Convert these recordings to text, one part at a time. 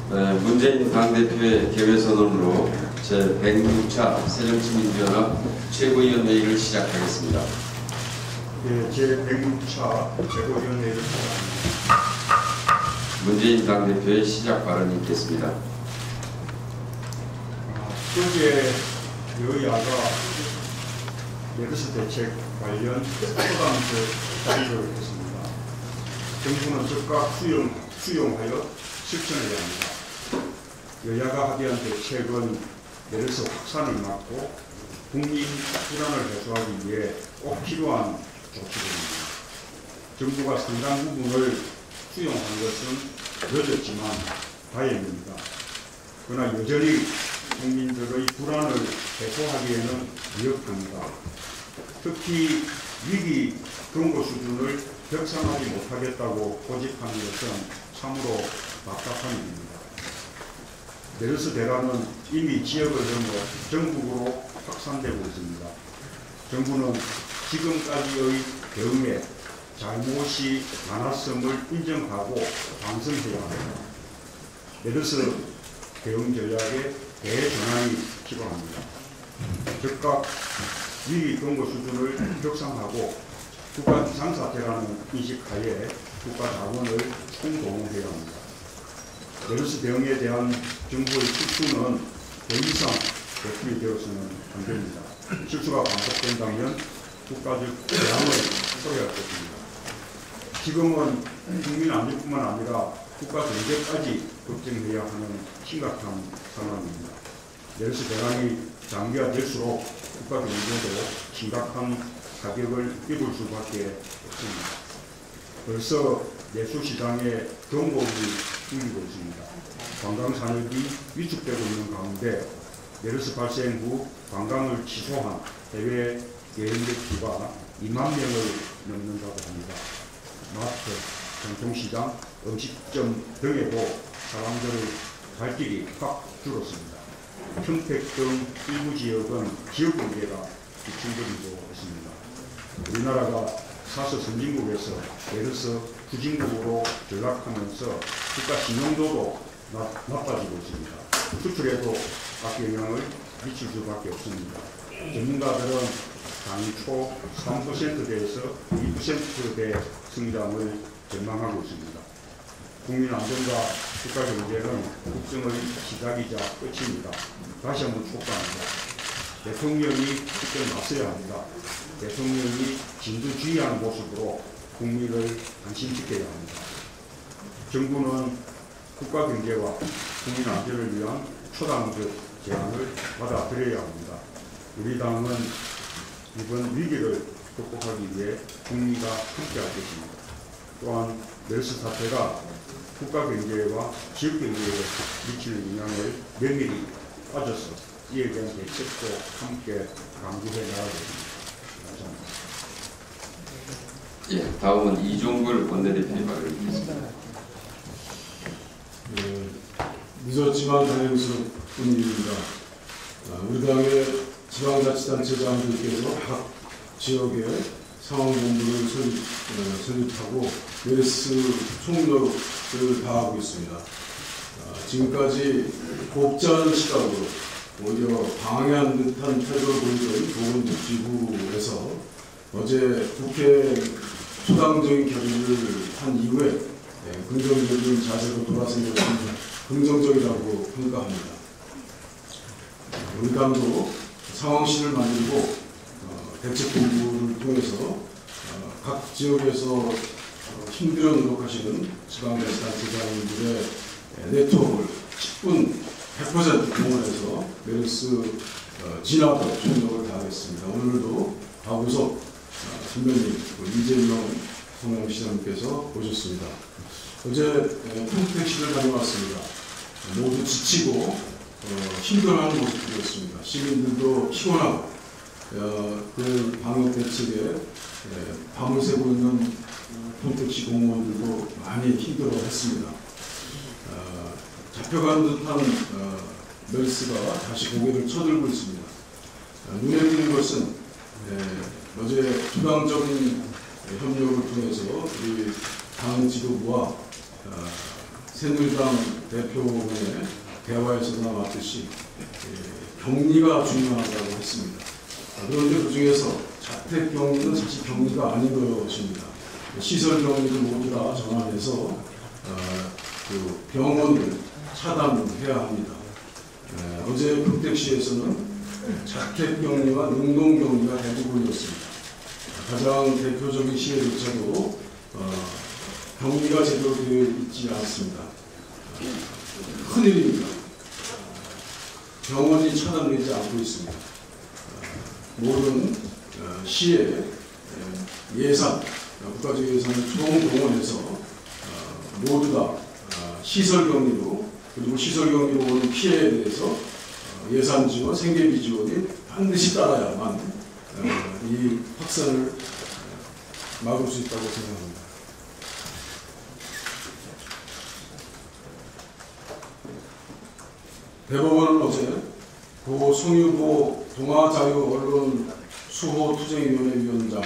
문재인 당대표의 개회선언으로 제106차 새정치민주연합 최고위원회의를 시작하겠습니다. 네, 제106차 최고위원회의를 시작합니다. 문재인 당대표의 시작 발언이 있겠습니다. 어제 여야가 메르스 대책 관련 소담체 자리를 했습니다. 정부는 즉각 수용하여 실천해야 합니다. 여야가 합의한 대책은 메르스 확산을 막고 국민 불안을 해소하기 위해 꼭 필요한 조치들입니다. 정부가 상당 부분을 수용한 것은 늦었지만 다행입니다. 그러나 여전히 국민들의 불안을 해소하기에는 미흡합니다. 특히 위기 경고 수준을 격상하지 못하겠다고 고집하는 것은 참으로 답답한 일입니다. 메르스 대란은 이미 지역을 넘어 전국으로 확산되고 있습니다. 정부는 지금까지의 대응에 잘못이 많았음을 인정하고 반성해야 합니다. 메르스 대응 전략의 대전환이 필요합니다. 즉각 위기 경고 수준을 격상하고 국가 비상사태라는 인식하에 국가 자원을 총동원해야 합니다. 메르스 대응에 대한 정부의 실수는 더 이상 되풀이 되어서는 안 됩니다. 실수가 반복된다면 국가적 재앙을 초래할 것입니다. 지금은 국민 안전뿐만 아니라 국가 경제까지 걱정해야 하는 심각한 상황입니다. 메르스 대란이 장기화될수록 국가 경제도 심각한 타격을 입을 수밖에 없습니다. 벌써 내수시장에 경고를 울리고 있습니다. 관광산업이 위축되고 있는 가운데 메르스 발생 후 관광을 취소한 해외 여행객수가 2만 명을 넘는다고 합니다. 마트, 전통시장, 음식점 등에도 사람들의 갈 길이 확 줄었습니다. 평택 등 일부 지역은 지역경제가 뒤처지고 있습니다. 우리나라가 사서 선진국에서 메르스 후진국으로 전락하면서 국가 신용도도 나빠지고 있습니다. 수출에도 악영향을 미칠 수밖에 없습니다. 전문가들은 당초 3%대에서 2%대 성장을 전망하고 있습니다. 국민 안전과 국가 경제는 국정의 시작이자 끝입니다. 다시 한번 촉구합니다. 대통령이 직접 나서야 합니다. 대통령이 진두지휘하는 모습으로 국민을 안심시켜야 합니다. 정부는 국가 경제와 국민 안전을 위한 초당적 제안을 받아들여야 합니다. 우리 당은 이번 위기를 극복하기 위해 국민과 함께할 것입니다. 또한 메르스 사태가 국가 경제와 지역 경제에 미치는 영향을 면밀히 따져서 이에 대한 대책도 함께 강구해 나가겠습니다. 감사합니다. 예, 다음은 이종걸 원내대표의 발언을 듣겠습니다. 늦었지만 다행스러운 일입니다. 우리 당의 지방자치단체장들께서 각 지역에 상황본부를 설립하고 메르스 총력을 다하고 있습니다. 지금까지 곱지 않은 시각으로 오히려 방해한 듯한 태도를 보이던 보건복지부에서 어제 국회 초당적인 결의를 한 이후에 긍정적인 자세로 돌아선 것은 긍정적이라고 평가합니다. 우리 당도 상황실을 만들고 대책본부를 통해서 각 지역에서 힘들어 노력하시는 지방자치단체장님들의 네트워크를 10분 100% 동원해서 메르스 진화도 총력을 다하겠습니다. 오늘도 박우석 선배님, 이재명 성남시장님께서 오셨습니다. 어제 평택시를 다녀왔습니다. 모두 지치고 힘들어하는 모습이었습니다. 시민들도 피곤하고 그 방역 대책에 밤을 새고 있는 평택시 공무원들도 많이 힘들어했습니다. 잡혀간 듯한 메르스가 다시 고개를 쳐들고 있습니다. 눈에 띄는 것은 어제 주당적인 협력을 통해서 우리 당 지도부와 새누리당 대표의 대화에서 나왔듯이 격리가 중요하다고 했습니다. 그런데 그 중에서 자택 격리는 사실 격리가 아닌 것입니다. 시설 격리를 모두 다 전환해서 그 병원을 차단해야 합니다. 어제 평택시에서는 자택 격리와 능동 격리가 대부분이었습니다. 가장 대표적인 시에조차도 격리가 제대로 되어 있지 않습니다. 큰일입니다. 병원이 차단되지 않고 있습니다. 모든 시의 예산, 국가적 예산을 총동원해서 모두 다 시설 격리로, 그리고 시설 격리로 오는 피해에 대해서 예산 지원, 생계비 지원이 반드시 따라야만 이 확산을 막을 수 있다고 생각합니다. 대법원은 어제 고 송유보 동아자유언론수호투쟁위원회 위원장,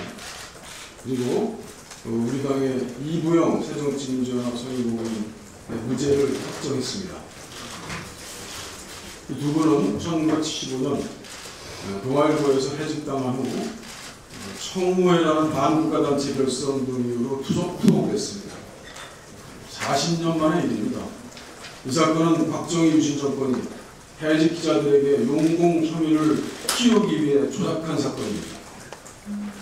그리고 우리 당의 이부영 새정치민주연합 송유보의 무죄를 확정했습니다. 이 두 분은 1975년 동아일보에서 해직당한 후 청무회라는 반국가단체 결성 등 이유로 투속됐습니다. 40년 만의 일입니다. 이 사건은 박정희 유신 정권이 해직 기자들에게 용공 혐의를 키우기 위해 조작한 사건입니다.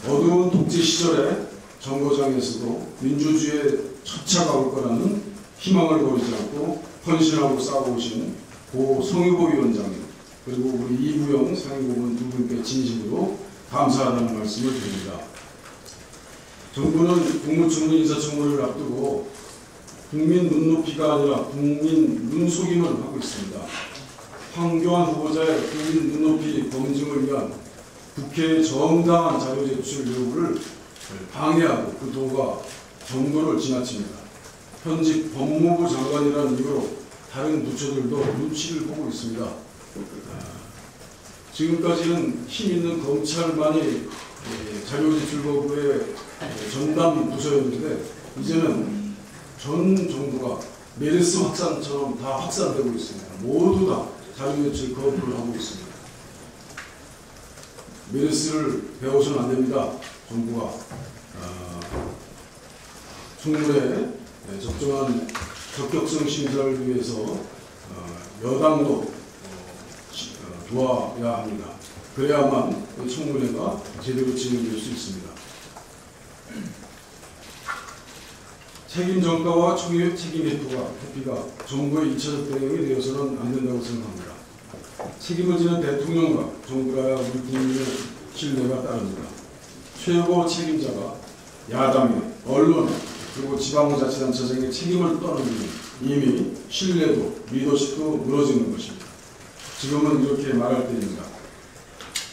어두운 독재 시절에 정거장에서도 민주주의의 첫차가 올 거라는 희망을 버리지 않고 헌신하고 싸워오신 고 송유보 위원장님, 그리고 우리 이부영 상임고문 두 분께 진심으로 감사하다는 말씀을 드립니다. 정부는 국무총리 인사청문회를 앞두고 국민 눈높이가 아니라 국민 눈속임을 하고 있습니다. 황교안 후보자의 국민 눈높이 검증을 위한 국회의 정당한 자료 제출 요구를 방해하고 그 도가 정부를 지나칩니다. 현직 법무부 장관이라는 이유로 다른 부처들도 눈치를 보고 있습니다. 지금까지는 힘있는 검찰만이 자료 제출 거부의 전담 부서였는데 이제는 전 정부가 메르스 확산처럼 다 확산되고 있습니다. 모두 다 자료 제출 거부를 하고 있습니다. 메르스를 배워서는 안 됩니다. 정부가 청문회에 적정한 적격성 심사를 위해서 여당도 도와야 합니다. 그래야만 청문회가 제대로 진행될 수 있습니다. 책임 전가와 책임 회피가 정부의 2차적 대응이 되어서는 안 된다고 생각합니다. 책임을 지는 대통령과 정부라야 우리 국민의 신뢰가 따릅니다. 최고 책임자가 야당의 언론 그리고 지방자치단체장의 책임을 떠넘기면 이미 신뢰도 리더십도 무너지는 것입니다. 지금은 이렇게 말할 때입니다.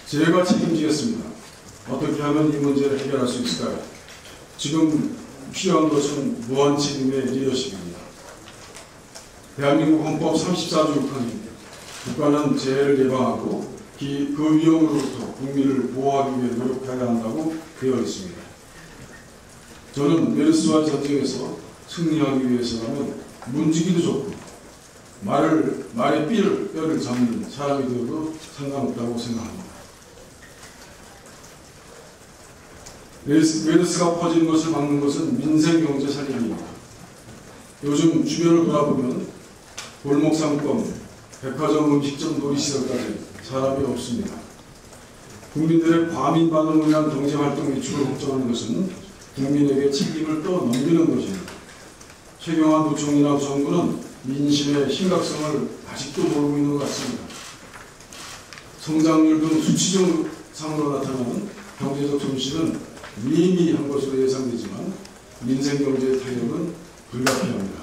제가 책임지겠습니다. 어떻게 하면 이 문제를 해결할 수 있을까요? 지금 필요한 것은 무한 책임의 리더십입니다. 대한민국 헌법 34조 6항입니다. 국가는 재해를 예방하고 그 위험으로부터 국민을 보호하기 위해 노력해야 한다고 되어 있습니다. 저는 메르스와 전쟁에서 승리하기 위해서라면 문지기도 좋고 말의 뼈를 잡는 사람이 되어도 상관없다고 생각합니다. 메르스가 퍼지는 것을 막는 것은 민생경제 살림입니다. 요즘 주변을 돌아보면 골목 상권, 백화점, 음식점, 놀이시설까지 사람이 없습니다. 국민들의 과민 반응을 위한 경제활동 위축을 걱정하는 것은 국민에게 책임을 떠넘기는 것입니다. 최경환 부총리나 정부는 민심의 심각성을 아직도 모르고 있는 것 같습니다. 성장률 등 수치적상으로 나타나는 경제적 손실은 미미한 것으로 예상되지만 민생경제의 타격은 불가피합니다.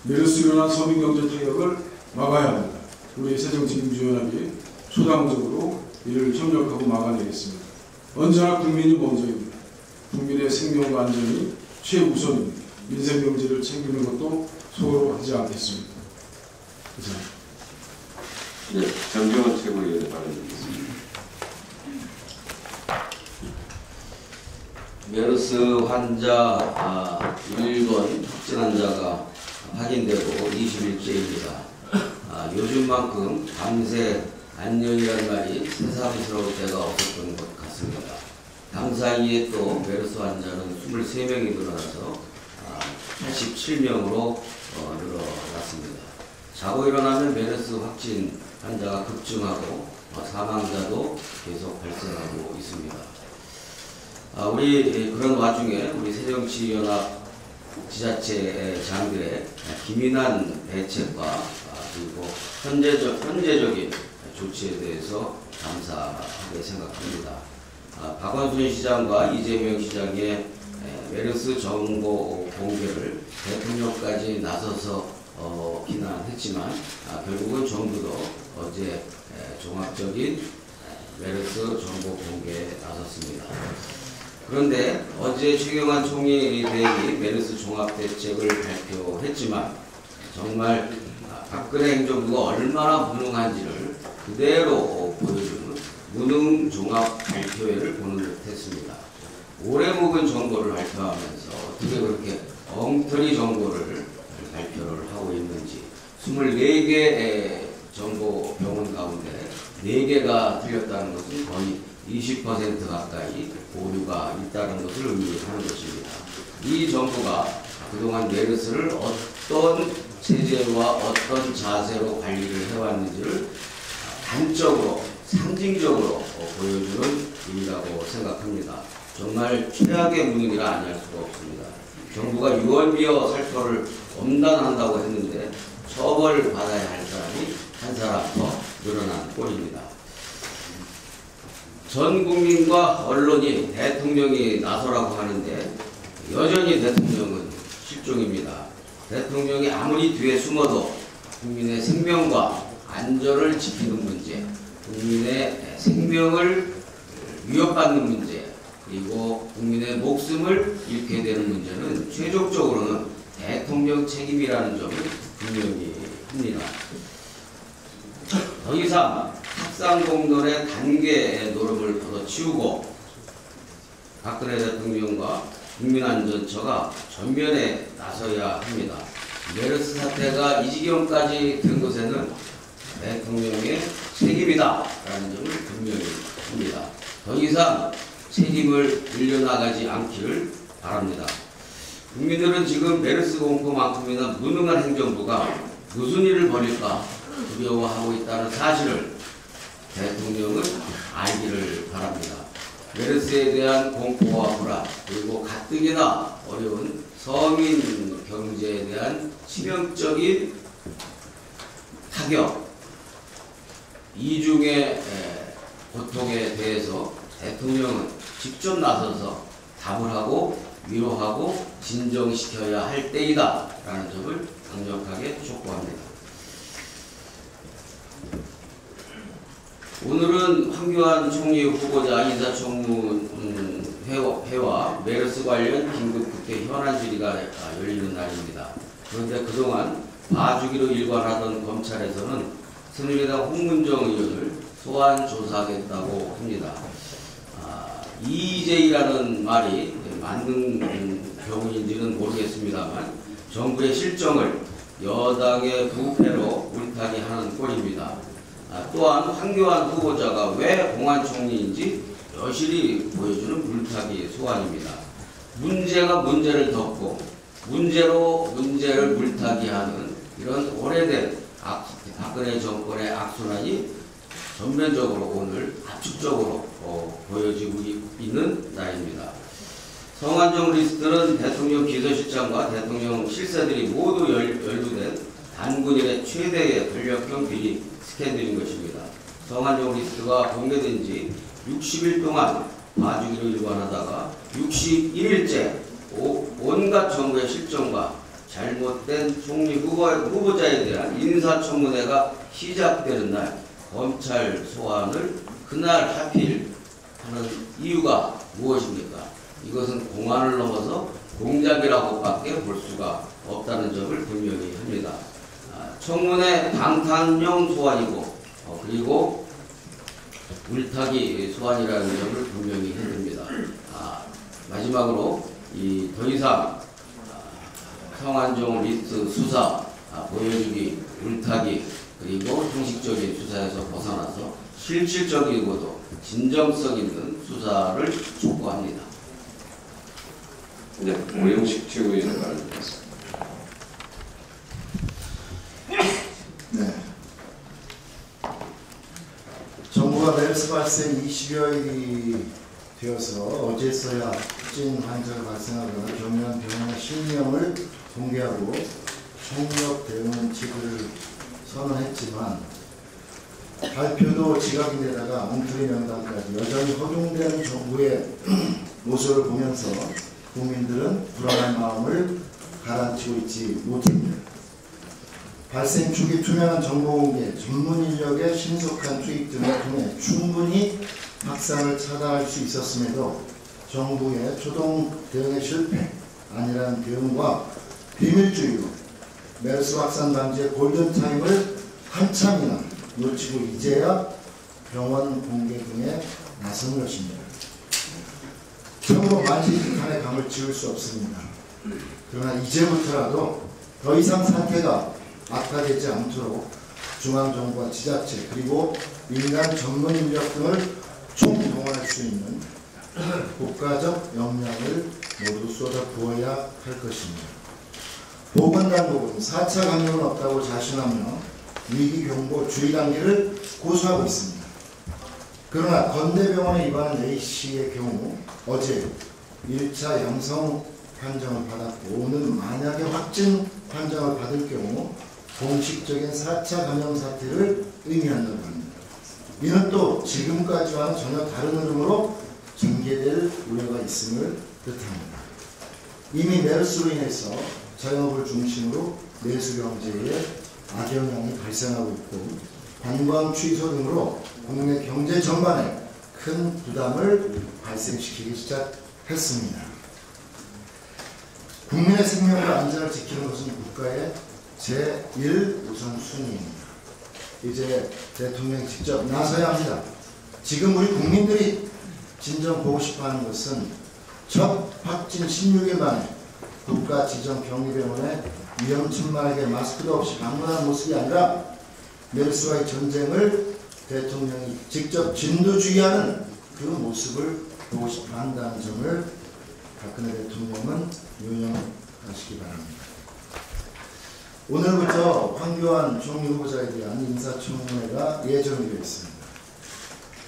메르스로 인한 서민경제 타격을 막아야 합니다. 우리 새정치민주연합이 초당적으로 이를 협력하고 막아내겠습니다. 언제나 국민이 먼저입니다. 국민의 생명과 안전이 최우선입니다. 민생경제를 챙기는 것도 소홀히 하지 않겠습니다. 네, 정경원 최고위원의 발언드리겠습니다. 메르스 환자 1번 확진 환자가 확인되고 20일째입니다. 요즘만큼 밤새 안녕이라는 말이 새삼스러울 때가 없었던 것 같습니다. 밤 사이에 또 메르스 환자는 23명이 늘어나서 87명으로 늘어났습니다. 자고 일어나면 메르스 확진 환자가 급증하고 사망자도 계속 발생하고 있습니다. 우리 그런 와중에 우리 새정치연합 지자체장들의 기민한 대책과 그리고 현재적인 조치에 대해서 감사하게 생각합니다. 박원순 시장과 이재명 시장의 메르스 정보 공개를 대통령까지 나서서 비난했지만 결국은 정부도 어제 종합적인 메르스 정보 공개에 나섰습니다. 그런데 어제 최경환 총리 대행이 메르스 종합대책을 발표했지만 정말 박근혜 행정부가 얼마나 무능한지를 그대로 보여주는 무능 종합 발표회를 보는 듯 했습니다. 오래 묵은 정보를 발표하면서 어떻게 그렇게 엉터리 정보를 발표를 하고 있는지 24개의 정보 병원 가운데 4개가 틀렸다는 것은 거의 20% 가까이 오류가 있다는 것을 의미하는 것입니다. 이 정부가 그동안 메르스를 어떤 체제와 어떤 자세로 관리를 해왔는지를 단적으로 상징적으로 보여주는 일이라고 생각합니다. 정말 최악의 무능이라 아니할 수가 없습니다. 정부가 유언비어 살포를 엄단한다고 했는데 처벌을 받아야 할 사람이 한 사람 더 늘어난 꼴입니다. 전 국민과 언론이 대통령이 나서라고 하는데 여전히 대통령은 실종입니다. 대통령이 아무리 뒤에 숨어도 국민의 생명과 안전을 지키는 문제, 국민의 생명을 위협받는 문제, 그리고 국민의 목숨을 잃게 되는 문제는 최종적으로는 대통령 책임이라는 점을 분명히 합니다. 더 이상 탁상공론의 단계 노름을 걷어치우고 박근혜 대통령과 국민안전처가 전면에 나서야 합니다. 메르스 사태가 이 지경까지 된 것에는 대통령의 책임이다 라는 점을 분명히 합니다. 더 이상 책임을 늘려나가지 않기를 바랍니다. 국민들은 지금 메르스 공포만큼이나 무능한 행정부가 무슨 일을 벌일까 두려워하고 있다는 사실을 대통령은 알기를 바랍니다. 메르스에 대한 공포와 불안, 그리고 가뜩이나 어려운 서민 경제에 대한 치명적인 타격, 이중의 고통에 대해서 대통령은 직접 나서서 답을 하고 위로하고 진정시켜야 할 때이다 라는 점을 강력하게 촉구합니다. 오늘은 황교안 총리 후보자 인사청문회와 메르스 관련 긴급국회 현안 질의가 열리는 날입니다. 그런데 그동안 봐주기로 일관하던 검찰에서는 새누리당 홍문정 의원을 소환 조사하겠다고 합니다. EJ라는 말이 맞는 경우인지는 모르겠습니다만 정부의 실정을 여당의 부패로 물타기 하는 꼴입니다. 또한 황교안 후보자가 왜 공안총리인지 여실히 보여주는 물타기 소환입니다. 문제가 문제를 덮고 문제로 문제를 물타기하는 이런 오래된 박근혜 정권의 악순환이 전면적으로 오늘 압축적으로 보여지고 있는 날입니다. 성완종 리스트는 대통령 비서실장과 대통령 실세들이 모두 연루된 단군일의 최대의 권력형 비리 스캔들인 것입니다. 성완종 리스트가 공개된 지 60일 동안 봐주기로 일관하다가 61일째 온갖 정부의 실정과 잘못된 총리 후보자에 대한 인사청문회가 시작되는 날 검찰 소환을 그날 하필 하는 이유가 무엇입니까? 이것은 공안을 넘어서 공작이라고밖에 볼 수가 없다는 점을 분명히 합니다. 청문회 방탄용 소환이고 그리고 물타기 소환이라는 점을 분명히 해줍니다. 마지막으로 더 이상 성완종 리스트 수사, 보여주기, 물타기, 그리고 형식적인 수사에서 벗어나서 실질적이고도 진정성 있는 수사를 촉구합니다. 네, 오영식 최고위원의 발언 듣겠습니다. 네. 정부가 메르스 발생 20여일이 되어서 어제서야 확진 환자가 발생하거나 경미한 병원의 실명을 공개하고 총력 대응책을 선언했지만 발표도 지각인데다가 엉터리 명단까지 여전히 허둥대는 정부의 모습을 보면서 국민들은 불안한 마음을 가라앉히고 있지 못합니다. 발생 초기 투명한 정보 공개, 전문 인력의 신속한 투입 등을 통해 충분히 확산을 차단할 수 있었음에도 정부의 초동 대응의 실패, 안일한 대응과 비밀주의로 메르스 확산 방지의 골든타임을 한참이나 놓치고 이제야 병원 공개 등에 나선 것입니다. 참으로 만시지탄의 감을 지울 수 없습니다. 그러나 이제부터라도 더 이상 사태가 악화되지 않도록 중앙정부와 지자체 그리고 민간 전문 인력 등을 총동원할 수 있는 국가적 역량을 모두 쏟아부어야 할 것입니다. 보건당국은 4차 감염은 없다고 자신하며 위기경보 주의 단계를 고수하고 있습니다. 그러나 건대병원에 입원한 A씨의 경우 어제 1차 양성 판정을 받았고 오늘 만약에 확진 판정을 받을 경우 공식적인 4차 감염 사태를 의미한다고 합니다. 이는 또 지금까지와는 전혀 다른 흐름으로 전개될 우려가 있음을 뜻합니다. 이미 메르스로 인해서 자영업을 중심으로 내수경제에 악영향이 발생하고 있고 관광 취소 등으로 국내 경제 전반에 큰 부담을 발생시키기 시작했습니다. 국민의 생명과 안전을 지키는 것은 국가의 제1 우선순위입니다. 이제 대통령이 직접 나서야 합니다. 지금 우리 국민들이 진정 보고 싶어하는 것은 첫 확진 16일 만에 국가 지정 격리병원에 위험천만하게 마스크도 없이 방문하는 모습이 아니라 메르스와의 전쟁을 대통령이 직접 진두지휘하는 그 모습을 보고 싶어 한다는 점을 박근혜 대통령은 유념하시기 바랍니다. 오늘부터 황교안 총리 후보자에 대한 인사청문회가 예정이 되어 있습니다.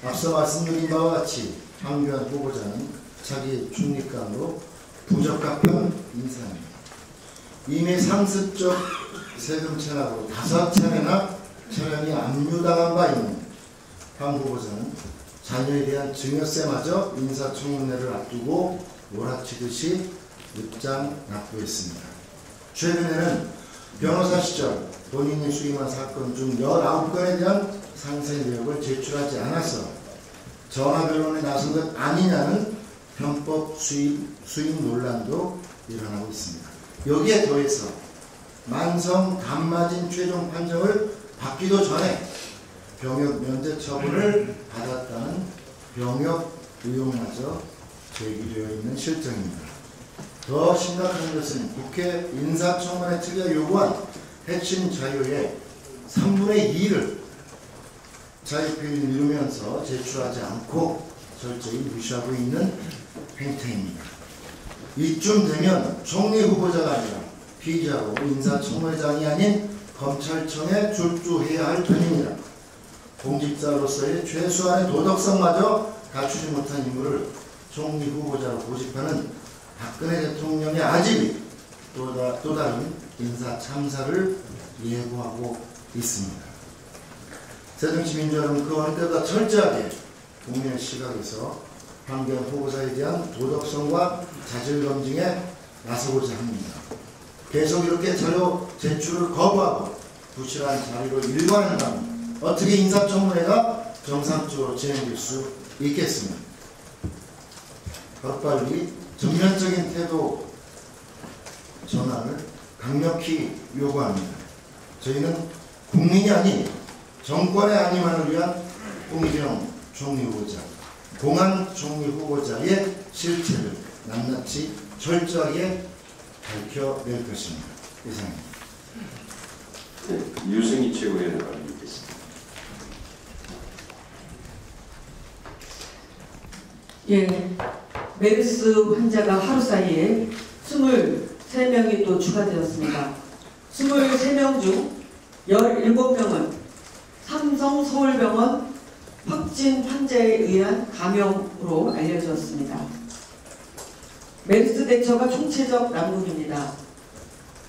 앞서 말씀드린 바와 같이 황교안 후보자는 차기 총리감으로 부적합한 인사입니다. 이미 상습적 세금 체납으로 5차례나 차량이 압류당한 바 있는 황 후보자는 자녀에 대한 증여세마저 인사청문회를 앞두고 몰아치듯이 늦장 납부했습니다. 최근에는 변호사 시절 본인이 수임한 사건 중 19건에 대한 상세 내역을 제출하지 않아서 전화변론에 나선 것 아니냐는 편법 수임 논란도 일어나고 있습니다. 여기에 더해서 만성 감마진 최종 판정을 받기도 전에 병역 면제 처분을 받았다는 병역 의혹마저 제기되어 있는 실정입니다. 더 심각한 것은 국회 인사청문회 특위가 요구한 핵심 자료의 3분의 2를 자유표현을 미루면서 제출하지 않고 철저히 무시하고 있는 행태입니다. 이쯤 되면 총리 후보자가 아니라 피의자로 인사청문회장이 아닌 검찰청에 출두해야 할 판입니다. 공직자로서의 최소한의 도덕성마저 갖추지 못한 인물을 총리 후보자로 고집하는 박근혜 대통령의 아집이 또 다른 인사 참사를 예고하고 있습니다. 새정치민주 여러분, 그 어느 때보다 철저하게 국민의 시각에서 황교안 후보자에 대한 도덕성과 자질 검증에 나서고자 합니다. 계속 이렇게 자료 제출을 거부하고 부실한 자료로 일관한다면 어떻게 인사청문회가 정상적으로 진행될 수 있겠습니까? 하루빨리 전면적인 태도 전환을 강력히 요구합니다. 저희는 국민이 아닌 정권의 안위만을 위한 홍의경 총리 후보자, 공안 총리 후보자의 실체를 낱낱이 철저하게 밝혀낼 것입니다. 이상입니다. 네, 유승희 최고위원의 발언 듣겠습니다. 예, 메르스 환자가 하루 사이에 23명이 또 추가되었습니다. 23명 중 17명은 삼성 서울병원 확진 환자에 의한 감염으로 알려졌습니다. 메르스 대처가 총체적 난국입니다.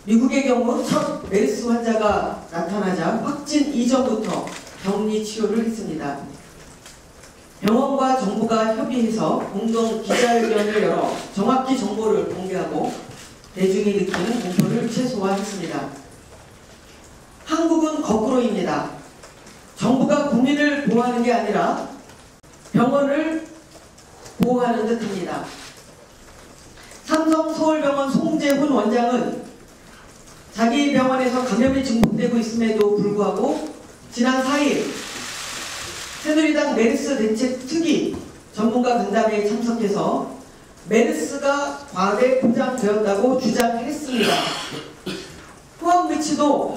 미국의 경우 첫 메르스 환자가 나타나자 확진 이전부터 격리 치료를 했습니다. 병원과 정부가 협의해서 공동 기자회견을 열어 정확히 정보를 공개하고 대중이 느끼는 공포를 최소화했습니다. 한국은 거꾸로입니다. 정부가 국민을 보호하는 게 아니라 병원을 보호하는 듯합니다. 삼성 서울병원 송재훈 원장은 자기 병원에서 감염이 증폭되고 있음에도 불구하고 지난 4일 새누리당 메르스 대책 특위 전문가 간담회에 참석해서 메르스가 과대 포장되었다고 주장했습니다. 후암무치도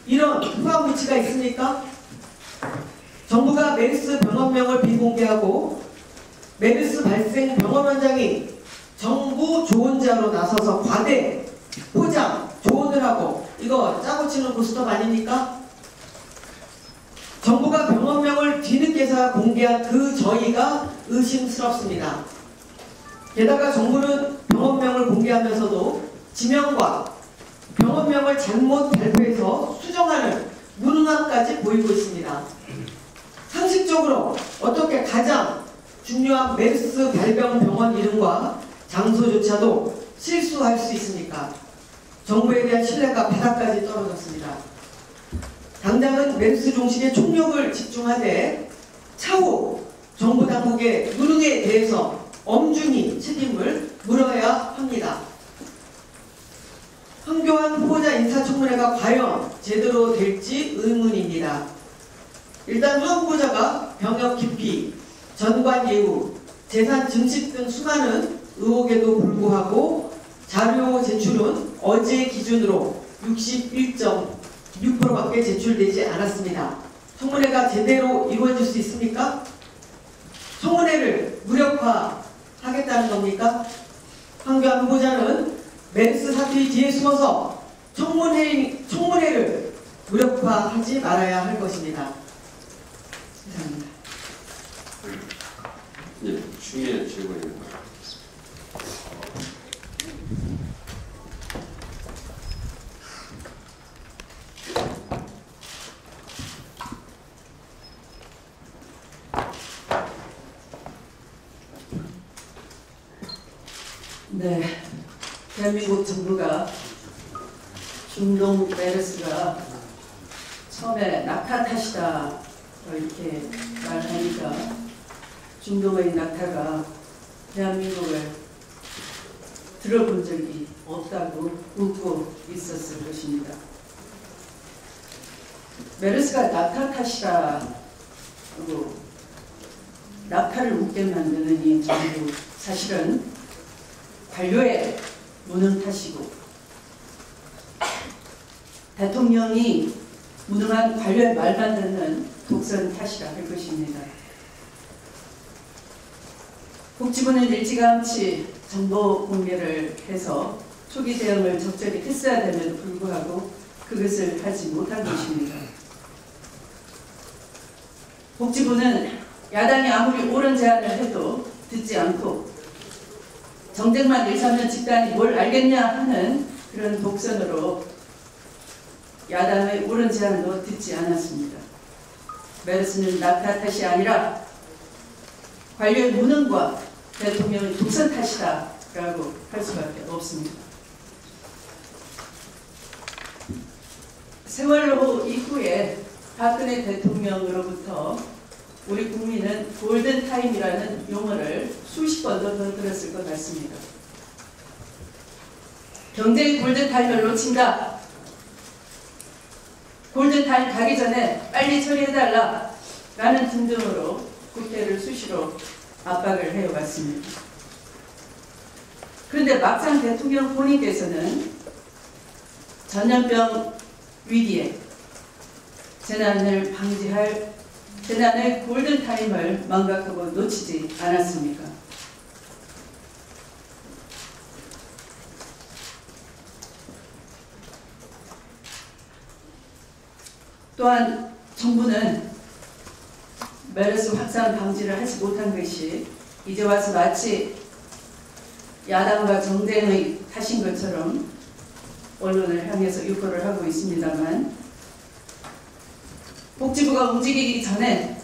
이런 후암무치가 있습니까? 정부가 메르스 병원명을 비공개하고 메르스 발생 병원 원장이 정부 조언자로 나서서 과대 포장 조언을 하고 이거 짜고 치는 고스톱 아닙니까? 정부가 병원명을 뒤늦게서 공개한 그 저희가 의심스럽습니다. 게다가 정부는 병원명을 공개하면서도 지명과 병원명을 잘못 발표해서 수정하는 무능함까지 보이고 있습니다. 상식적으로 어떻게 가장 중요한 메르스 발병 병원 이름과 장소조차도 실수할 수 있습니까? 정부에 대한 신뢰가 바닥까지 떨어졌습니다. 당장은 메르스 종식에 총력을 집중하되 차후 정부 당국의 무능에 대해서 엄중히 책임을 물어야 합니다. 황교안 후보자 인사청문회가 과연 제대로 될지 의문입니다. 일단 황 후보자가 병역 기피, 전관 예우, 재산 증식 등 수많은 의혹에도 불구하고 자료 제출은 어제 기준으로 61.6%밖에 제출되지 않았습니다. 청문회가 제대로 이루어질 수 있습니까? 청문회를 무력화하겠다는 겁니까? 황교안 후보자는 메르스 사태 뒤에 숨어서 청문회를 무력화하지 말아야 할 것입니다. 감사합니다. 예, 추미애 최고위원의 발언 듣겠습니다. 네, 대한민국 정부가 중동 메르스가 처음에 낙타 탓이다 이렇게 말하니까 중동의 낙타가 대한민국을 들어본 적이 없다고 웃고 있었을 것입니다. 메르스가 낙타 탓이다고 낙타를 웃게 만드는 이 정부 사실은 관료의 무능 탓이고 대통령이 무능한 관료의 말만 듣는 독선 탓이라 할 것입니다. 복지부는 일찌감치 정보 공개를 해서 초기 대응을 적절히 했어야 됨에도 불구하고 그것을 하지 못한 것입니다. 복지부는 야당이 아무리 옳은 제안을 해도 듣지 않고 정책만 1, 3년 집단이 뭘 알겠냐 하는 그런 독선으로 야당의 옳은 제안도 듣지 않았습니다. 메르스는 낙타 탓이 아니라 관료의 무능과 대통령의 독선 탓이다 라고 할 수밖에 없습니다. 세월호 이후에 박근혜 대통령으로부터 우리 국민은 골든타임이라는 용어를 수십 번도 더 들었을 것 같습니다. 경제의 골든타임을 놓친다. 골든타임 가기 전에 빨리 처리해달라 라는 등등으로 국회를 수시로 압박을 해왔습니다. 그런데 막상 대통령 본인께서는 전염병 위기에 재난을 방지할 재난의 골든타임을 망각하고 놓치지 않았습니까? 또한 정부는 메르스 확산 방지를 하지 못한 것이 이제 와서 마치 야당과 정쟁의 탓인 것처럼 언론을 향해서 유포를 하고 있습니다만, 복지부가 움직이기 전에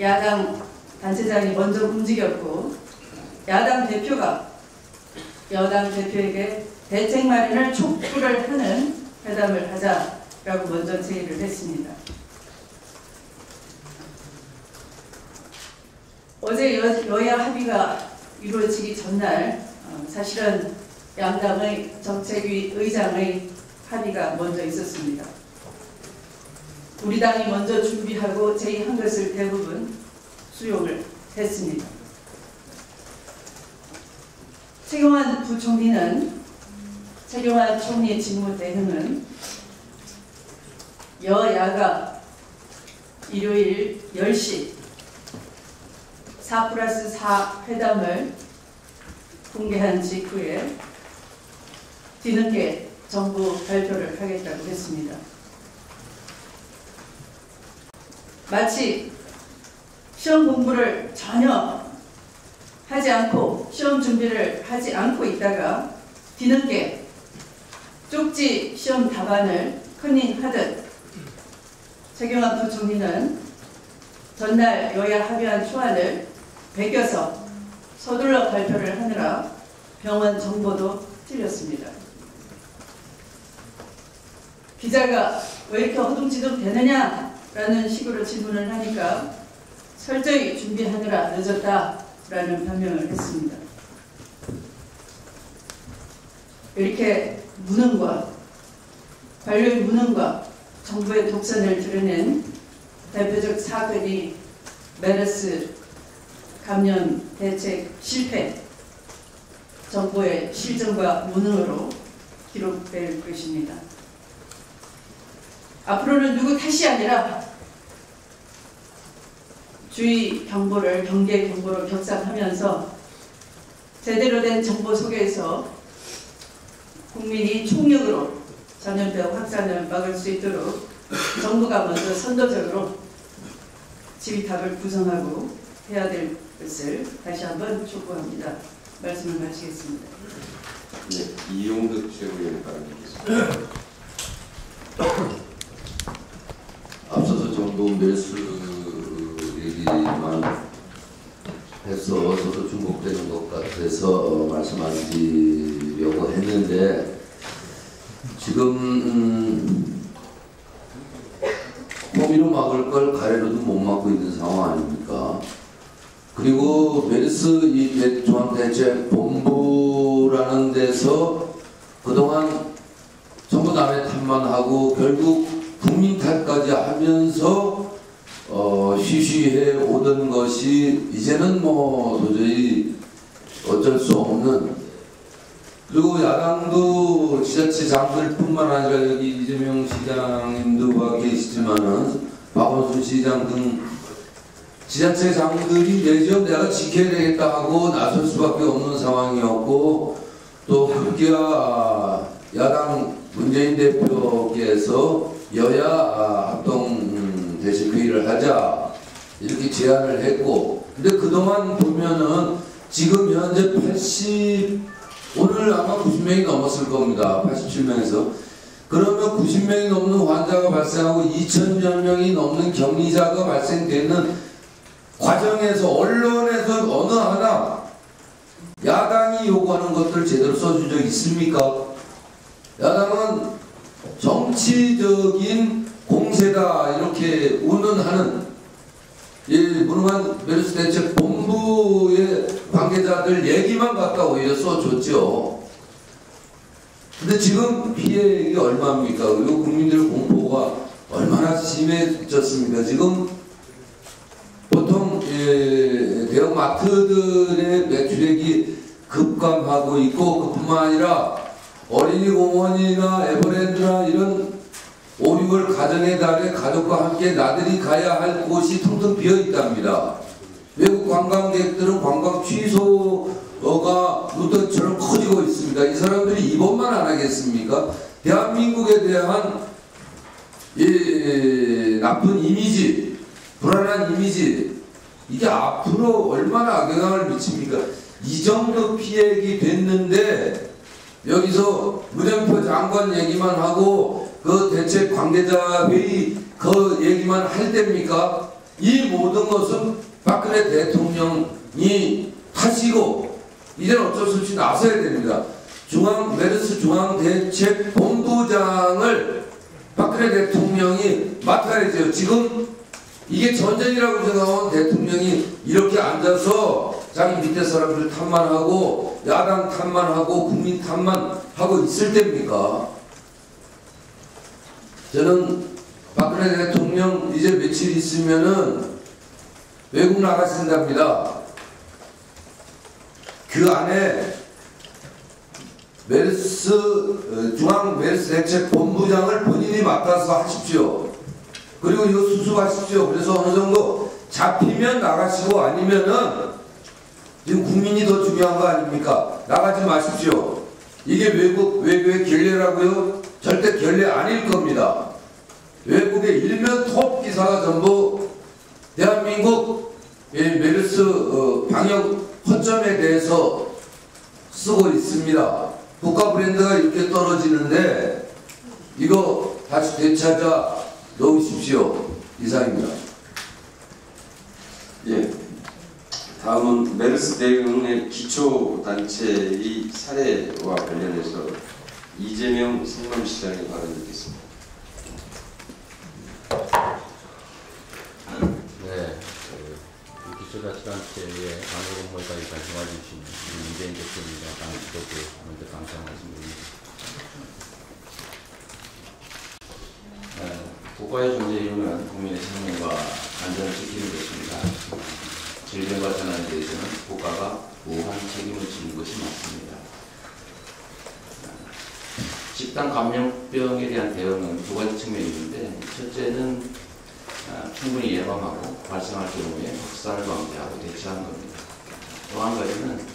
야당 단체장이 먼저 움직였고, 야당 대표가 여당 대표에게 대책 마련을 촉구를 하는 회담을 하자라고 먼저 제의를 했습니다. 어제 여야 합의가 이루어지기 전날 사실은 양당의 정책위 의장의 합의가 먼저 있었습니다. 우리 당이 먼저 준비하고 제의한 것을 대부분 수용을 했습니다. 최경환 총리 직무 대행은 여야가 일요일 10시 4+4 회담을 공개한 직후에 뒤늦게 정부 발표를 하겠다고 했습니다. 마치 시험 공부를 전혀 하지 않고 시험 준비를 하지 않고 있다가 뒤늦게 쪽지 시험 답안을 컨닝하듯 최경환 부총리는 전날 여야 합의한 초안을 베껴서 서둘러 발표를 하느라 병원 정보도 틀렸습니다. 기자가 왜 이렇게 허둥지둥 되느냐라는 식으로 질문을 하니까 철저히 준비하느라 늦었다라는 변명을 했습니다. 이렇게 무능과 관료의 무능과 정부의 독선을 드러낸 대표적 사건이 메르스 감염 대책 실패, 정부의 실정과 무능으로 기록될 것입니다. 앞으로는 누구 탓이 아니라 주의 경보를 경계 경보로 격상하면서 제대로 된 정보 속에서 국민이 총력으로 전염병 확산을 막을 수 있도록 정부가 먼저 선도적으로 지휘탑을 구성하고 해야 될 것을 다시 한번 촉구합니다. 말씀을 마치겠습니다. 네, 이용득 최고위원 발언드리겠습니다. 앞서서 정부 메르스 얘기만 해서 저도 중복되는 것 같아서 말씀 안 드리려고 했는데, 지금 호미로 막을 걸 가래로도 못 막고 있는 상황 아닙니까? 그리고 메르스 이 중앙대책본부라는 데서 그동안 정부 남의 탓만 하고 결국 국민 탓까지 하면서 쉬쉬해 오던 것이 이제는 뭐 도저히 어쩔 수 없는, 그리고 야당도 지자체장들뿐만 아니라 여기 이재명 시장님도 와 계시지만은 박원순 시장 등 지자체장들이 내지어 내가 지켜야 되겠다 하고 나설 수밖에 없는 상황이었고, 또 급기야 야당 문재인 대표께서 여야 합동 대책회의를 하자 이렇게 제안을 했고, 근데 그동안 보면은 지금 현재 오늘 아마 90명이 넘었을 겁니다. 87명에서. 그러면 90명이 넘는 환자가 발생하고 2,000여 명이 넘는 격리자가 발생되는 과정에서 언론에서 어느 하나 야당이 요구하는 것들을 제대로 써준 적 있습니까? 야당은 정치적인 공세다 이렇게 운운하는 무능한 메르스 대책 본부의 관계자들 얘기만 갖다 오히려 써줬죠. 근데 지금 피해액이 얼마입니까? 그리고 국민들 공포가 얼마나 심해졌습니까? 지금 보통 대형 마트들의 매출액이 급감하고 있고, 그뿐만 아니라 어린이 공원이나 에버랜드나 이런 5, 6월 가정의 달에 가족과 함께 나들이 가야 할 곳이 텅텅 비어 있답니다. 외국 관광객들은 관광 취소가 루트처럼 커지고 있습니다. 이 사람들이 입원만 안 하겠습니까? 대한민국에 대한 이 나쁜 이미지, 불안한 이미지, 이게 앞으로 얼마나 악영향을 미칩니까? 이 정도 피해가 됐는데 여기서 문영표 장관 얘기만 하고 그 대책 관계자 회의 그 얘기만 할 때입니까? 이 모든 것은 박근혜 대통령이 탓이고 이제는 어쩔 수 없이 나서야 됩니다. 메르스 중앙대책본부장을 박근혜 대통령이 맡아야죠. 지금 이게 전쟁이라고 생각하면 대통령이 이렇게 앉아서 자기 밑에 사람들 탓만하고 야당 탓만하고 국민 탓만하고 있을 때입니까? 저는 박근혜 대통령 이제 며칠 있으면은 외국 나가신답니다. 그 안에 중앙 메르스 대책본부장을 본인이 맡아서 하십시오. 그리고 이거 수습하십시오. 그래서 어느 정도 잡히면 나가시고 아니면은 지금 국민이 더 중요한 거 아닙니까? 나가지 마십시오. 이게 외국의 결례라고요? 절대 결례 아닐 겁니다. 외국의 일면 톱 기사가 전부 대한민국 메르스 방역 허점에 대해서 쓰고 있습니다. 국가 브랜드가 이렇게 떨어지는데 이거 다시 되찾아 놓으십시오. 이상입니다. 예. 다음은 메르스 대응의 기초단체의 사례와 관련해서 이재명 성남시장의 발언을 듣겠습니다. 네, 기초자치단체의 방역업무까지 발표해 주신 문재인 대표님과 당시도께 먼저 감사 말씀드립니다. 국가의 존재 이유는 국민의 생명과 안전을 지키는 것입니다. 질병과 재난에 대해서는 국가가 무한 책임을 지는 것이 맞습니다. 집단 감염병에 대한 대응은 두 가지 측면이 있는데, 첫째는 충분히 예방하고 발생할 경우에 확산을 방지하고 대처하는 겁니다. 또 한 가지는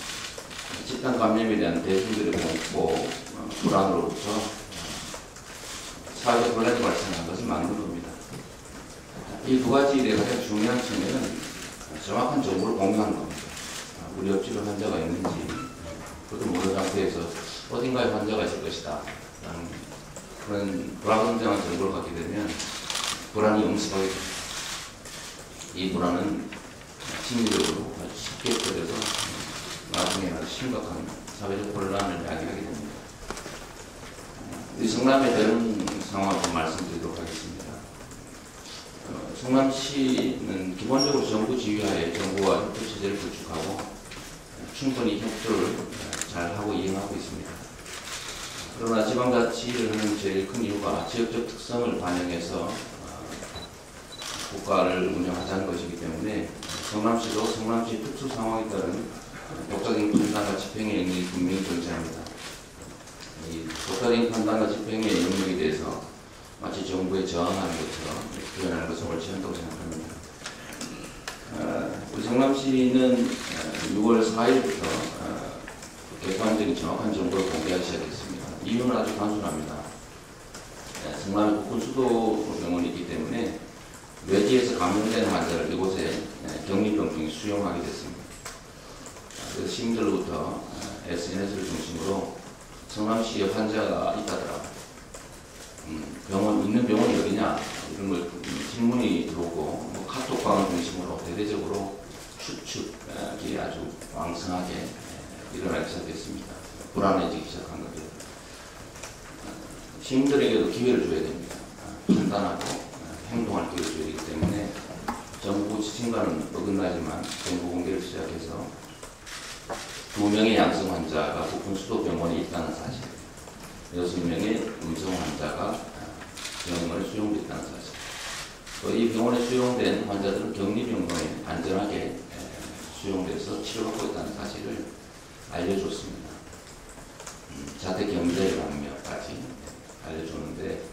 집단 감염에 대한 대중들의 공포, 불안으로부터 사회적 혼란이 발생한 것을 막는 겁니다. 이 두 가지 일에 가장 중요한 측면은 정확한 정보를 공유하는 겁니다. 우리 옆집에 환자가 있는지, 그것도 모르는 상태에서 어딘가에 환자가 있을 것이다 라는 그런 불안정한 정보를 갖게 되면 불안이 엄습하게 됩니다. 이 불안은 심리적으로 아주 쉽게 퍼져서 나중에 아주 심각한 사회적 혼란을 야기하게 됩니다. 이 성남에 대한 상황을 좀 말씀드리도록 하겠습니다. 성남시는 기본적으로 정부 지휘하에 정부와 협조 체제를 구축하고 충분히 협조를 잘 하고 이행하고 있습니다. 그러나 지방자치를 하는 제일 큰 이유가 지역적 특성을 반영해서 국가를 운영하자는 것이기 때문에 성남시도 성남시 특수 상황에 따른 독자적인 판단과 집행의 영역이 분명히 존재합니다. 이 독자적인 판단과 집행의 영역에 대해서 마치 정부에 저항하는 것처럼 표현하는 것은 옳지 않다고 생각합니다. 우리 성남시는 6월 4일부터 객관적인 정확한 정보를 공개하기 시작했습니다. 이유는 아주 단순합니다. 성남에 국군 수도병원이 있기 때문에 외지에서 감염된 환자를 이곳에 격리병동에 수용하게 됐습니다. 그래서 시민들로부터 SNS를 중심으로 성남시에 환자가 있다더라, 있는 병원이 어디냐 이런 걸 질문이 들어오고 카톡방을 중심으로 대대적으로 추측이 아주 왕성하게 일어나기 시작했습니다. 불안해지기 시작한 거죠. 시민들에게도 기회를 줘야 됩니다. 판단하고 행동할 기회를 줘야 되기 때문에 정부 지침과는 어긋나지만 정보 공개를 시작해서 2명의 양성 환자가 국군 수도병원에 있다는 사실, 6명의 음성 환자가 병원에 수용됐다는 사실, 또 이 병원에 수용된 환자들은 격리병원에 안전하게 수용돼서 치료받고 있다는 사실을 알려줬습니다. 자택 경제 방면까지 알려줬는데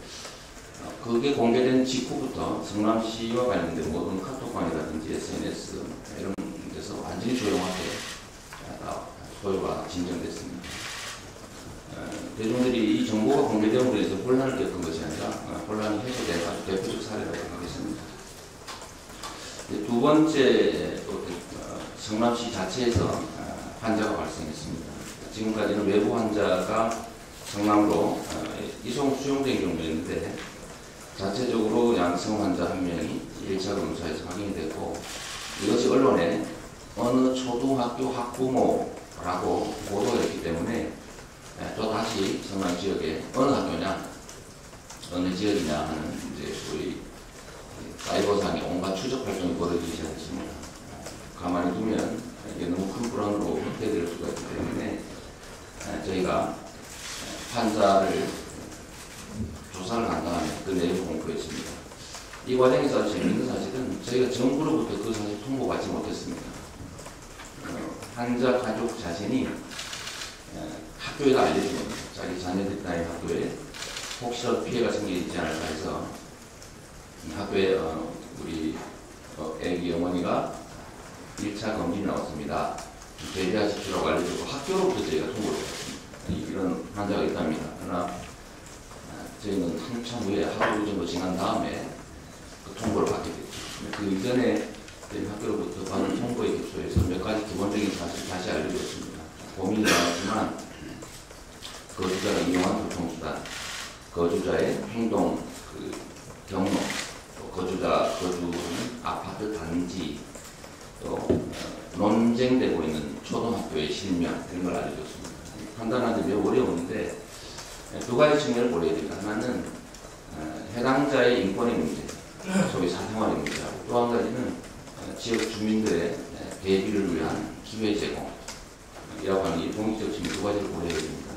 그게 공개된 직후부터 성남시와 관련된 모든 카톡방이라든지 SNS 이런 데서 완전히 조용하게 소요가 진정됐습니다. 대중들이 이 정보가 공개됨으로 인해서 혼란을 겪은 것이 아니라 혼란이 해소된 아주 대표적 사례라고 하겠습니다. 두 번째, 성남시 자체에서 환자가 발생했습니다. 지금까지는 외부 환자가 성남으로 이송 수용된 경우였는데 자체적으로 양성 환자 한 명이 1차 검사에서 확인이 됐고 이것이 언론에 어느 초등학교 학부모라고 보도가 됐기 때문에 또 다시 성남 지역에 어느 학교냐, 어느 지역이냐 하는 이제 소위 사이버상의 온갖 추적 활동이 벌어지기 시작했습니다. 가만히 두면 이게 너무 큰 불안으로 확대될 수가 있기 때문에 저희가 환자를 조사를 한 다음에 그 내용을 공표했습니다. 이 과정에서 아주 재미있는 사실은 저희가 정부로부터 그 사실 통보받지 못했습니다. 환자 가족 자신이 학교에다 알려준 겁니다. 자기 자녀들이 다니는 학교에 혹시라도 피해가 생기지 않을까 해서 학교에 우리 애기 어머니가 1차 검진이 나왔습니다. 대비하십시오라고 알려주고 학교로부터 저희가 통보를 했습니다. 이런 환자가 있답니다. 그러나 저희는 한참 후에 하루 정도 지난 다음에 그 통보를 받게 됐죠. 그 이전에 저희 학교로부터 받은 통보에 기초해서 몇 가지 기본적인 사실을 다시 알려드렸습니다. 고민이 많았지만 거주자가 이용한 교통수단, 거주자의 행동, 경로, 또 거주자 거주하는 아파트 단지, 또 논쟁되고 있는 초등학교의 실명 이런 걸 알려줬습니다. 판단하기 매우 어려운데 두 가지 측면을 보려야 됩니다. 하나는 해당자의 인권의 문제, 소위 사생활의 문제하고 또 한 가지는 지역 주민들의 대비를 위한 기회 제공이라고 하는 이 동기적 측면 두 가지를 보려야 됩니다.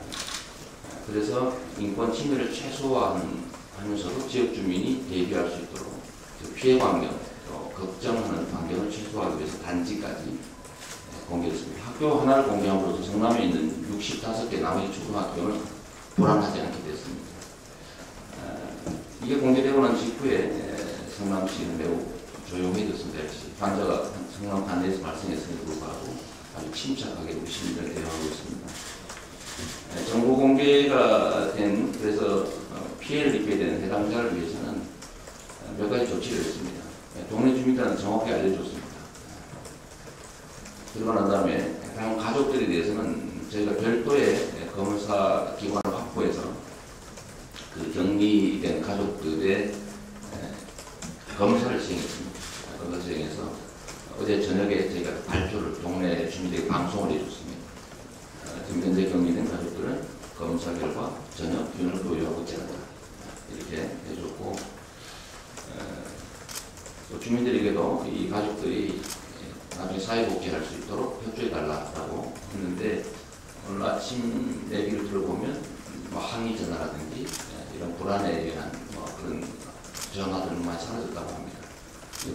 그래서 인권 침해를 최소화하면서도 지역 주민이 대비할 수 있도록 피해 환경, 또 걱정하는 환경을 최소화하기 위해서 단지까지 공개했습니다. 학교 하나를 공개함으로써 성남에 있는 65개 나머지 초등학교는 불안하지 않게 됐습니다. 이게 공개되고 난 직후에 성남시는 매우 조용해졌습니다. 환자가 성남 관내에서 발생했음에도 불구하고 아주 침착하게 우리 시민들을 대응하고 있습니다. 정보 공개가 된 그래서 피해를 입게 되는 해당자를 위해서는 몇 가지 조치를 했습니다. 동네 주민들한테 정확히 알려줬습니다. 그러고 난 다음에 해당 가족들에 대해서는 저희가 별도의 검사 기관을 확보해서 그 격리된 가족들의 검사를 시행했습니다. 검사 시행해서 어제 저녁에 저희가 발표를 동네 주민들에게 방송을 해줬습니다. 지금 현재 격리된 가족들은 검사 결과 전혀 균을 보유하고 있지 않다. 이렇게 해줬고 또 주민들에게도 이 가족들이 나중에 사회복지할 수 있도록 협조해달라고 했는데 오늘 아침 얘기를 들어보면 항의 전화라든지 이런 불안에 의한 그런 전화들은 많이 사라졌다고 합니다.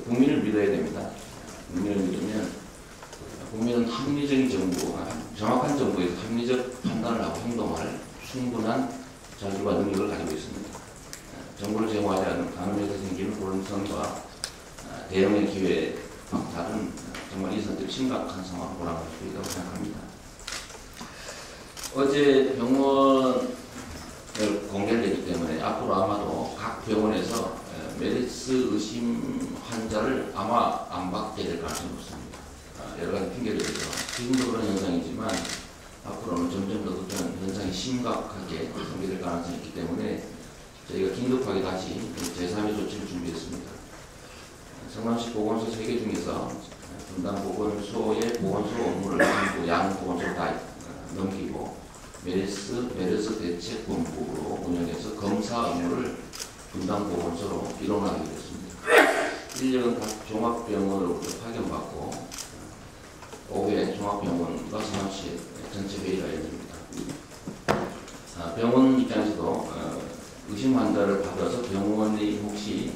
국민을 믿어야 됩니다. 국민을 믿으면 국민은 합리적인 정보, 정확한 정보에서 합리적 판단을 하고 행동할 충분한 자질과 능력을 가지고 있습니다. 정보를 제공하지 않는 간음에서 생기는 혼선과 대응의 기회 박탈은 정말 이 선택 심각한 상황을 몰아갈 수 있다고 생각합니다. 어제 병원을 공개되기 때문에 앞으로 아마도 각 병원에서 메르스 의심 환자를 아마 안 받게 될 가능성이 높습니다. 여러 가지 핑계를 대서 지금도 그런 현상이지만 앞으로는 점점 더 그런 현상이 심각하게 전개될 가능성이 있기 때문에 저희가 긴급하게 다시 제3의 조치를 준비했습니다. 성남시 보건소 3개 중에서 분당 보건소의 보건소 업무를 전부 양 보건소로 다 넘기고 메르스 대책본부로 운영해서 검사 업무를 분당 보건소로 이동하게 됐습니다. 인력은 각 종합병원으로부터 파견받고 오후에 종합병원과 성남시 전체 회의가 열립니다. 병원 입장에서도 의심 환자를 받아서 병원이 혹시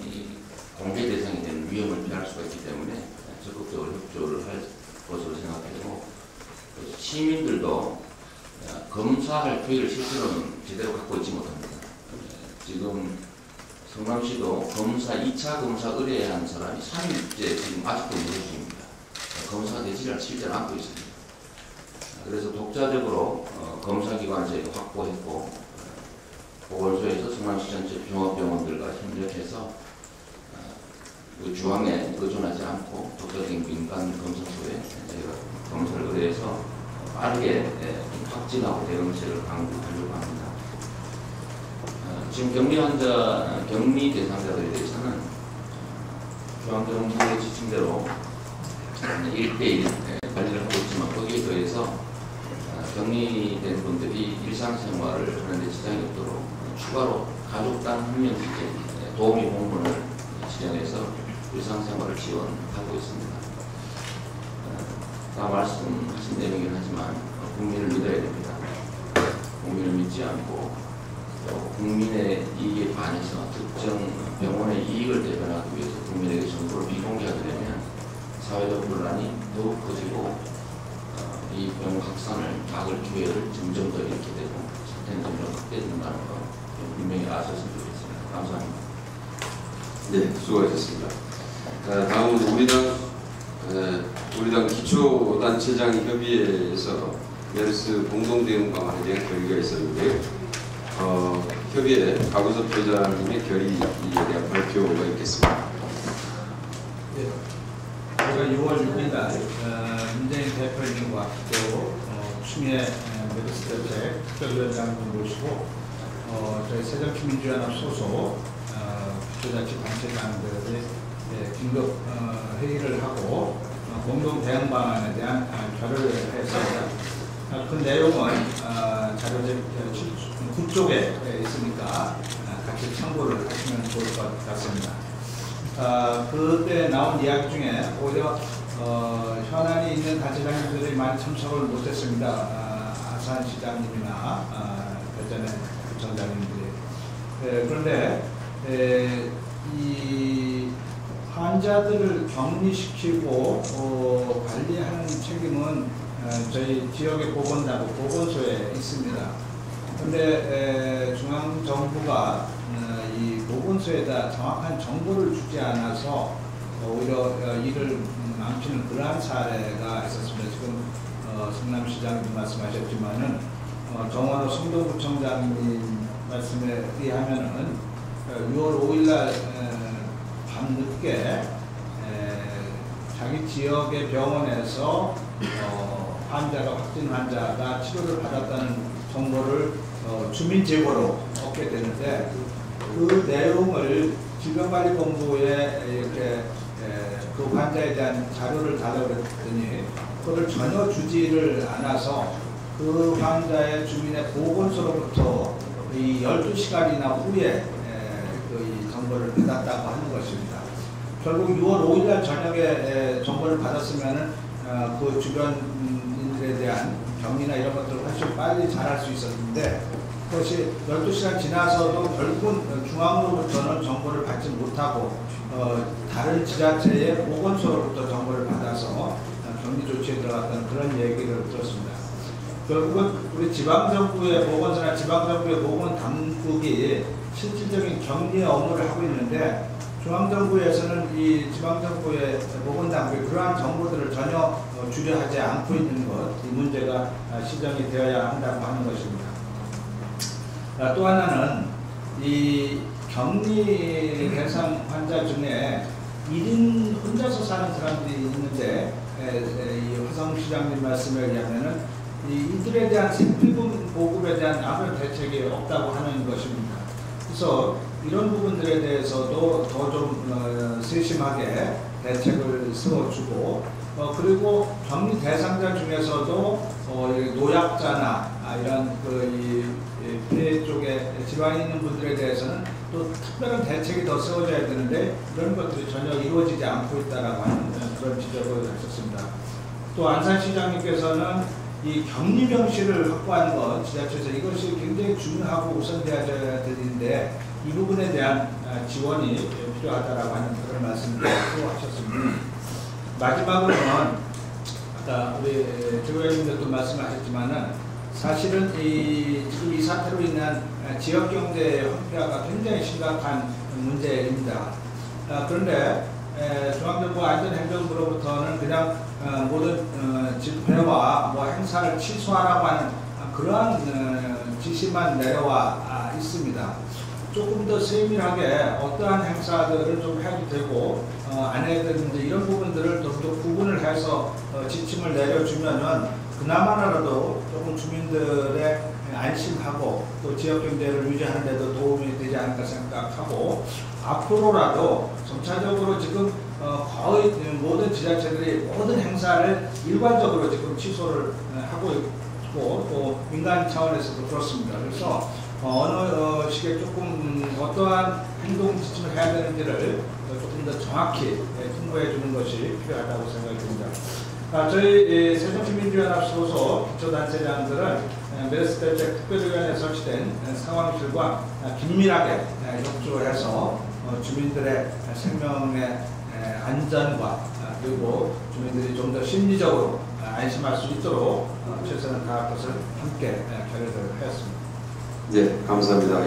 공개 대상이 되는 위험을 피할 수가 있기 때문에 적극적으로 협조를 할 것으로 생각되고 시민들도 검사할 기회를 실제로는 제대로 갖고 있지 못합니다. 지금 성남시도 검사 2차 검사 의뢰한 사람이 3일째 지금 아직도 무효 중입니다. 검사 되지를 실제로 않고 있습니다. 그래서 독자적으로 검사기관을 저희가 확보했고 보건소에서 성남시 전체 종합병원들과 협력해서 그 주황에 의존하지 않고 독자적인 민간 검사소에 저희가 검사를 의뢰해서 빠르게 확진하고 대응책을 강구하려고 합니다. 지금 격리 대상자들에 대해서는 중앙정부의 지침대로 1대1 관리를 하고 있지만 거기에 더해서 격리된 분들이 일상생활을 하는데 지장이 없도록 추가로 가족단 한 명 기재 도우미 공문을 지정해서 일상생활을 지원하고 있습니다. 다 말씀하신 내용이긴 하지만 국민을 믿어야 됩니다. 국민을 믿지 않고 또 국민의 이익에 반해서 특정 병원의 이익을 대변하기 위해서 국민에게 정보를 비공개하게 되면 사회적 분란이 더욱 커지고 이 병 확산을 막을 기회를 점점 더 잃게 되고 사태는 점점 확대된다는 거 분명히 아셨으면 좋겠습니다. 감사합니다. 네, 수고하셨습니다. 다음은 우리당 기초단체장 협의회에서 메르스 공동대응방안에 대한 결의가 있었는데요. 협의회 박우섭 회장님의 결의에 대한 발표가 있겠습니다. 네, 제가 6월 6일 날 문재인 대표님과 또 추미애 메르스 대책 특별위원장을 모시고 저희 새정치민주연합 소속 기초자치단체장들의 긴급 회의를 하고 공동 대응 방안에 대한 결의를 했습니다. 그 내용은 자료집 9쪽에 있으니까 같이 참고를 하시면 좋을 것 같습니다. 그때 나온 이야기 중에 오히려 현안이 있는 단체장님들이 많이 참석을 못했습니다. 아산 시장님이나 별전의 부청장님들이. 그런데 이 환자들을 격리시키고 관리하는 책임은 저희 지역의 보건소에 있습니다. 그런데 중앙정부가 이 보건소에다 정확한 정보를 주지 않아서 오히려 이를 망치는 그러한 사례가 있었습니다. 지금 성남시장님 말씀하셨지만은 정원호 성동구청장님 말씀에 의하면은 6월 5일날 밤늦게 자기 지역의 병원에서 확진 환자가 치료를 받았다는 정보를 주민 제보로 얻게 되는데 그 내용을 질병관리본부에 이렇게 그 환자에 대한 자료를 달라고 했더니 그걸 전혀 주지를 않아서 그 환자의 주민의 보건소로부터 이 12시간이나 후에 이 정보를 받았다고 하는 것입니다. 결국 6월 5일날 저녁에 정보를 받았으면은 그 주변인들에 대한 격리나 이런 것들을 훨씬 빨리 잘할 수 있었는데 그것이 12시간 지나서도 결국은 중앙으로부터는 정보를 받지 못하고 다른 지자체의 보건소로부터 정보를 받아서 격리 조치에 들어갔던 그런 얘기를 들었습니다. 결국은 우리 지방정부의 보건소나 지방정부의 보건당국이 실질적인 격리 업무를 하고 있는데 중앙정부에서는 이 지방정부의 보건당국이 그러한 정보들을 전혀 주려하지 않고 있는 것, 이 문제가 시정이 되어야 한다고 하는 것입니다. 또 하나는 이 격리 대상 환자 중에 1인 혼자서 사는 사람들이 있는데 이 화성시장님 말씀에 의하면은 이들에 대한 생필품 보급에 대한 아무런 대책이 없다고 하는 것입니다. 그래서 이런 부분들에 대해서도 더 좀 세심하게 대책을 세워주고 그리고 격리 대상자 중에서도 노약자나 이런 피해 쪽에 질환이 있는 분들에 대해서는 또 특별한 대책이 더 세워져야 되는데 이런 것들이 전혀 이루어지지 않고 있다라고 하는 그런 지적을 하셨습니다. 또 안산시장님께서는 이 격리병실을 확보하는 것, 지자체에서 이것이 굉장히 중요하고 우선되어야 되는데 이 부분에 대한 지원이 필요하다라고 하는 그런 말씀을 또 하셨습니다. 마지막으로는 아까 우리 조 의원님들도 말씀하셨지만은 사실은 지금 이 사태로 인한 지역 경제 황폐화가 굉장히 심각한 문제입니다. 그런데 중앙정부 안전행정부로부터는 그냥 모든 집회와 행사를 취소하라고 하는 그러한 지시만 내려와 있습니다. 조금 더 세밀하게 어떠한 행사들을 좀 해도 되고 안 해도 되는데 이런 부분들을 좀 더 구분을 해서 지침을 내려주면은 그나마라도 조금 주민들의 안심하고 또 지역 경제를 유지하는 데도 도움이 되지 않을까 생각하고 앞으로라도 점차적으로 지금 거의 모든 지자체들이 모든 행사를 일괄적으로 지금 취소를 하고 있고 또 민간 차원에서도 그렇습니다. 그래서 어느 시기에 조금 어떠한 행동 지침을 해야 되는지를 조금 더 정확히 통보해 주는 것이 필요하다고 생각이 듭니다. 저희 새정치민주연합 소속 기초단체장들은 메르스 대책 특별위원회에 설치된 상황실과 긴밀하게 협조를 해서 주민들의 생명의 안전과 그리고 주민들이 좀 더 심리적으로 안심할 수 있도록 최선을 다할 것을 함께 결의를 하였습니다. 네, 감사합니다.